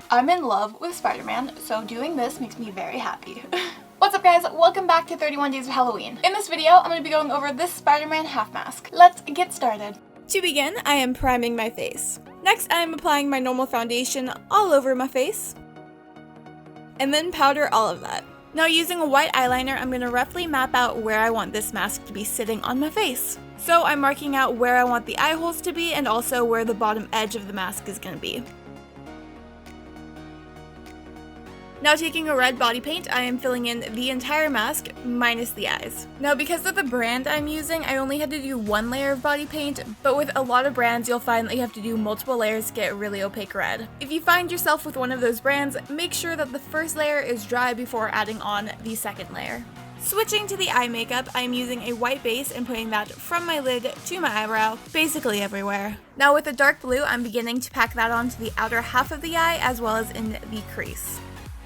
I'm in love with Spider-Man, so doing this makes me very happy. What's up guys, welcome back to 31 Days of Halloween. In this video, I'm going to be going over this Spider-Man half mask. Let's get started. To begin, I am priming my face. Next, I am applying my normal foundation all over my face. And then powder all of that. Now using a white eyeliner, I'm going to roughly map out where I want this mask to be sitting on my face. So I'm marking out where I want the eye holes to be and also where the bottom edge of the mask is going to be. Now taking a red body paint, I am filling in the entire mask, minus the eyes. Now because of the brand I'm using, I only had to do one layer of body paint, but with a lot of brands you'll find that you have to do multiple layers to get really opaque red. If you find yourself with one of those brands, make sure that the first layer is dry before adding on the second layer. Switching to the eye makeup, I'm using a white base and putting that from my lid to my eyebrow, basically everywhere. Now with a dark blue, I'm beginning to pack that onto the outer half of the eye as well as in the crease.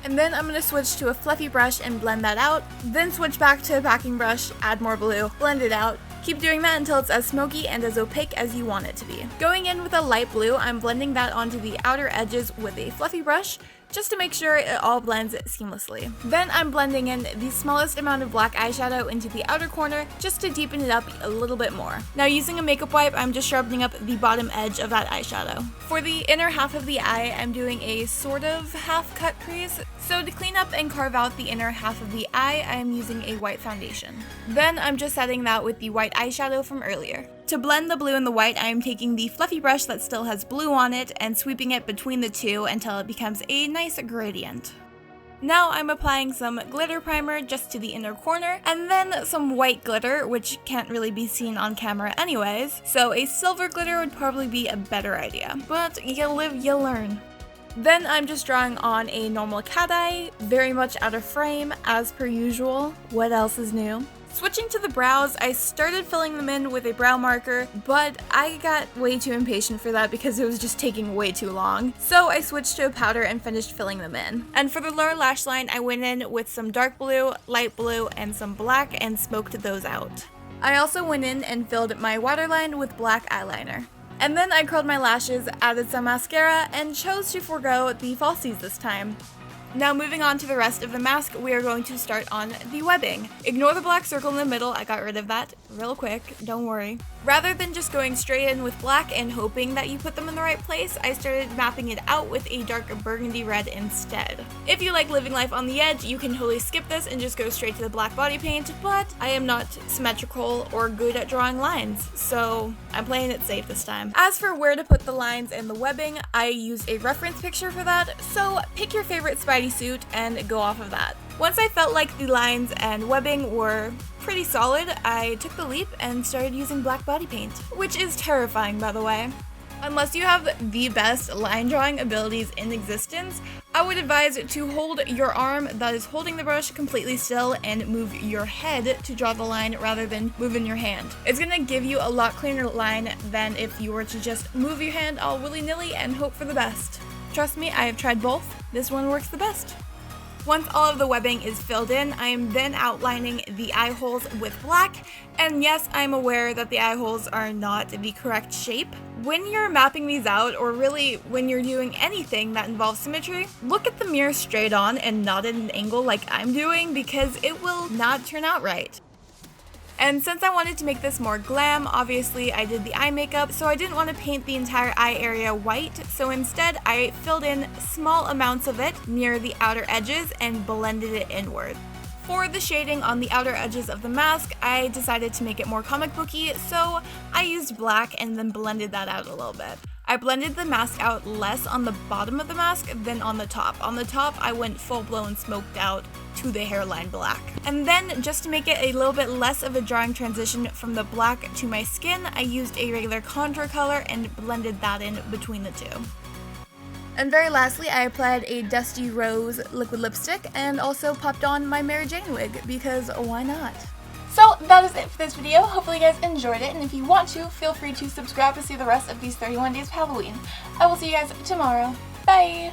And then I'm going to switch to a fluffy brush and blend that out, then switch back to a packing brush, add more blue, blend it out. Keep doing that until it's as smoky and as opaque as you want it to be. Going in with a light blue, I'm blending that onto the outer edges with a fluffy brush, just to make sure it all blends seamlessly. Then I'm blending in the smallest amount of black eyeshadow into the outer corner, just to deepen it up a little bit more. Now using a makeup wipe, I'm just sharpening up the bottom edge of that eyeshadow. For the inner half of the eye, I'm doing a sort of half cut crease. So to clean up and carve out the inner half of the eye, I am using a white foundation. Then I'm just setting that with the white eyeshadow from earlier. To blend the blue and the white, I am taking the fluffy brush that still has blue on it and sweeping it between the two until it becomes a nice gradient. Now I'm applying some glitter primer just to the inner corner, and then some white glitter, which can't really be seen on camera anyways, so a silver glitter would probably be a better idea. But you live, you learn. Then I'm just drawing on a normal cat eye, very much out of frame, as per usual. What else is new? Switching to the brows, I started filling them in with a brow marker, but I got way too impatient for that because it was just taking way too long. So I switched to a powder and finished filling them in. And for the lower lash line, I went in with some dark blue, light blue, and some black and smoked those out. I also went in and filled my waterline with black eyeliner. And then I curled my lashes, added some mascara, and chose to forego the falsies this time. Now moving on to the rest of the mask, we are going to start on the webbing. Ignore the black circle in the middle, I got rid of that real quick, don't worry. Rather than just going straight in with black and hoping that you put them in the right place, I started mapping it out with a dark burgundy red instead. If you like living life on the edge, you can totally skip this and just go straight to the black body paint, but I am not symmetrical or good at drawing lines, so I'm playing it safe this time. As for where to put the lines and the webbing, I used a reference picture for that, so pick your favorite Spidey suit and go off of that. Once I felt like the lines and webbing were pretty solid, I took the leap and started using black body paint, which is terrifying by the way. Unless you have the best line drawing abilities in existence, I would advise to hold your arm that is holding the brush completely still and move your head to draw the line rather than moving your hand. It's going to give you a lot cleaner line than if you were to just move your hand all willy-nilly and hope for the best. Trust me, I have tried both. This one works the best. Once all of the webbing is filled in, I am then outlining the eye holes with black, and yes, I'm aware that the eye holes are not the correct shape. When you're mapping these out, or really when you're doing anything that involves symmetry, look at the mirror straight on and not at an angle like I'm doing because it will not turn out right. And since I wanted to make this more glam, obviously I did the eye makeup, so I didn't want to paint the entire eye area white, so instead I filled in small amounts of it near the outer edges and blended it inward. For the shading on the outer edges of the mask, I decided to make it more comic booky, so I used black and then blended that out a little bit. I blended the mask out less on the bottom of the mask than on the top. On the top, I went full-blown smoked out to the hairline black. And then, just to make it a little bit less of a drawing transition from the black to my skin, I used a regular contour color and blended that in between the two. And very lastly, I applied a Dusty Rose liquid lipstick and also popped on my Mary Jane wig, because why not? So that is it for this video. Hopefully you guys enjoyed it, and if you want to, feel free to subscribe to see the rest of these 31 days of Halloween. I will see you guys tomorrow. Bye!